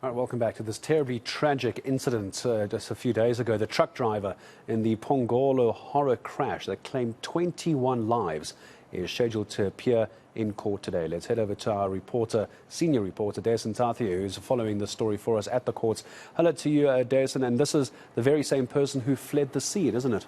All right, welcome back to this terribly tragic incident just a few days ago. The truck driver in the Phongolo horror crash that claimed 21 lives is scheduled to appear in court today. Let's head over to our reporter, senior reporter, Dasen Thathiah, who's following the story for us at the courts. Hello to you, Dasen, and this is the very same person who fled the scene, isn't it?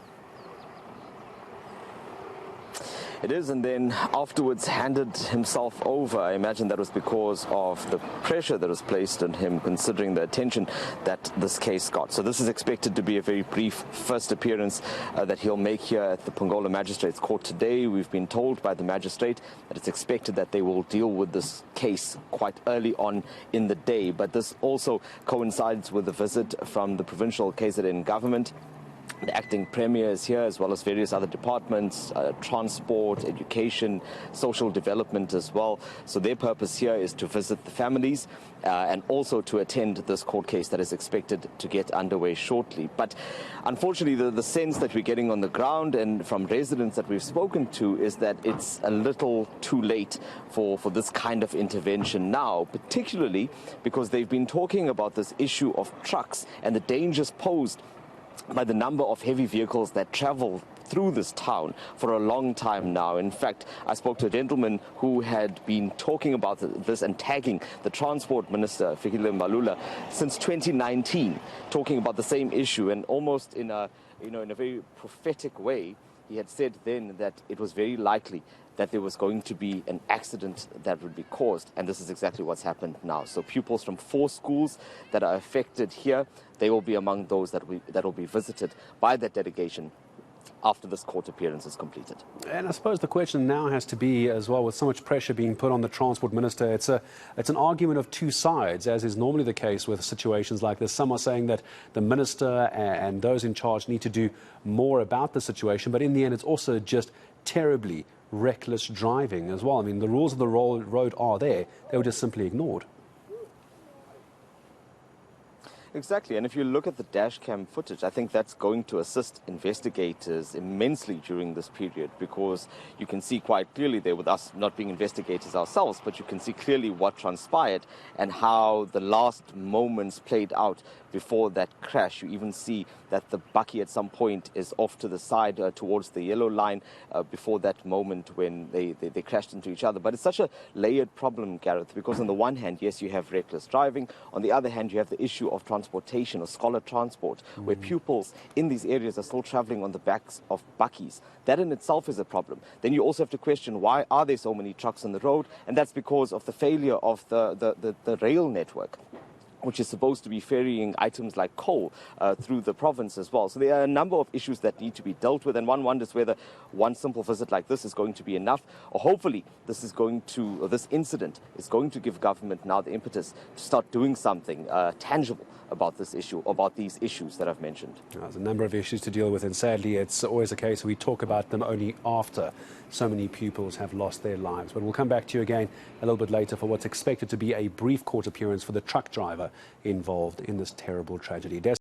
It is, and then afterwards handed himself over. I imagine that was because of the pressure that was placed on him, considering the attention that this case got. So this is expected to be a very brief first appearance that he'll make here at the Phongolo Magistrates Court today. We've been told by the magistrate that it's expected that they will deal with this case quite early on in the day. But this also coincides with a visit from the provincial KZN government. The acting premier is here, as well as various other departments, transport, education, social development as well. So their purpose here is to visit the families and also to attend this court case that is expected to get underway shortly. But unfortunately, the sense that we're getting on the ground and from residents that we've spoken to is that it's a little too late for this kind of intervention now, particularly because they've been talking about this issue of trucks and the dangers posed by the number of heavy vehicles that travel through this town for a long time now. In fact, I spoke to a gentleman who had been talking about this and tagging the Transport Minister, Phongolo, since 2019, talking about the same issue, and almost in a very prophetic way, he had said then that it was very likely that there was going to be an accident that would be caused, and this is exactly what's happened now. So pupils from 4 schools that are affected here, they will be among those that will be visited by that delegation after this court appearance is completed. And I suppose the question now has to be, as well, with so much pressure being put on the Transport Minister, it's an argument of two sides, as is normally the case with situations like this. Some are saying that the Minister and those in charge need to do more about the situation, but in the end it's also just terribly reckless driving as well. I mean, the rules of the road are there. They were just simply ignored. Exactly, and if you look at the dash cam footage, I think that's going to assist investigators immensely during this period, because you can see quite clearly there, with us not being investigators ourselves, but you can see clearly what transpired and how the last moments played out before that crash. You even see that the bakkie at some point is off to the side towards the yellow line before that moment when they crashed into each other. But it's such a layered problem, Gareth, because on the one hand, yes, you have reckless driving. On the other hand, you have the issue of transportation or scholar transport, where pupils in these areas are still traveling on the backs of bakkies. That in itself is a problem. Then you also have to question, why are there so many trucks on the road? And that's because of the failure of the rail network, which is supposed to be ferrying items like coal through the province as well. So there are a number of issues that need to be dealt with, and one wonders whether one simple visit like this is going to be enough, or hopefully this incident is going to give government now the impetus to start doing something tangible about this issue, about these issues that I've mentioned. There's a number of issues to deal with, and sadly it's always a case we talk about them only after so many pupils have lost their lives. But we'll come back to you again a little bit later for what's expected to be a brief court appearance for the truck driver involved in this terrible tragedy.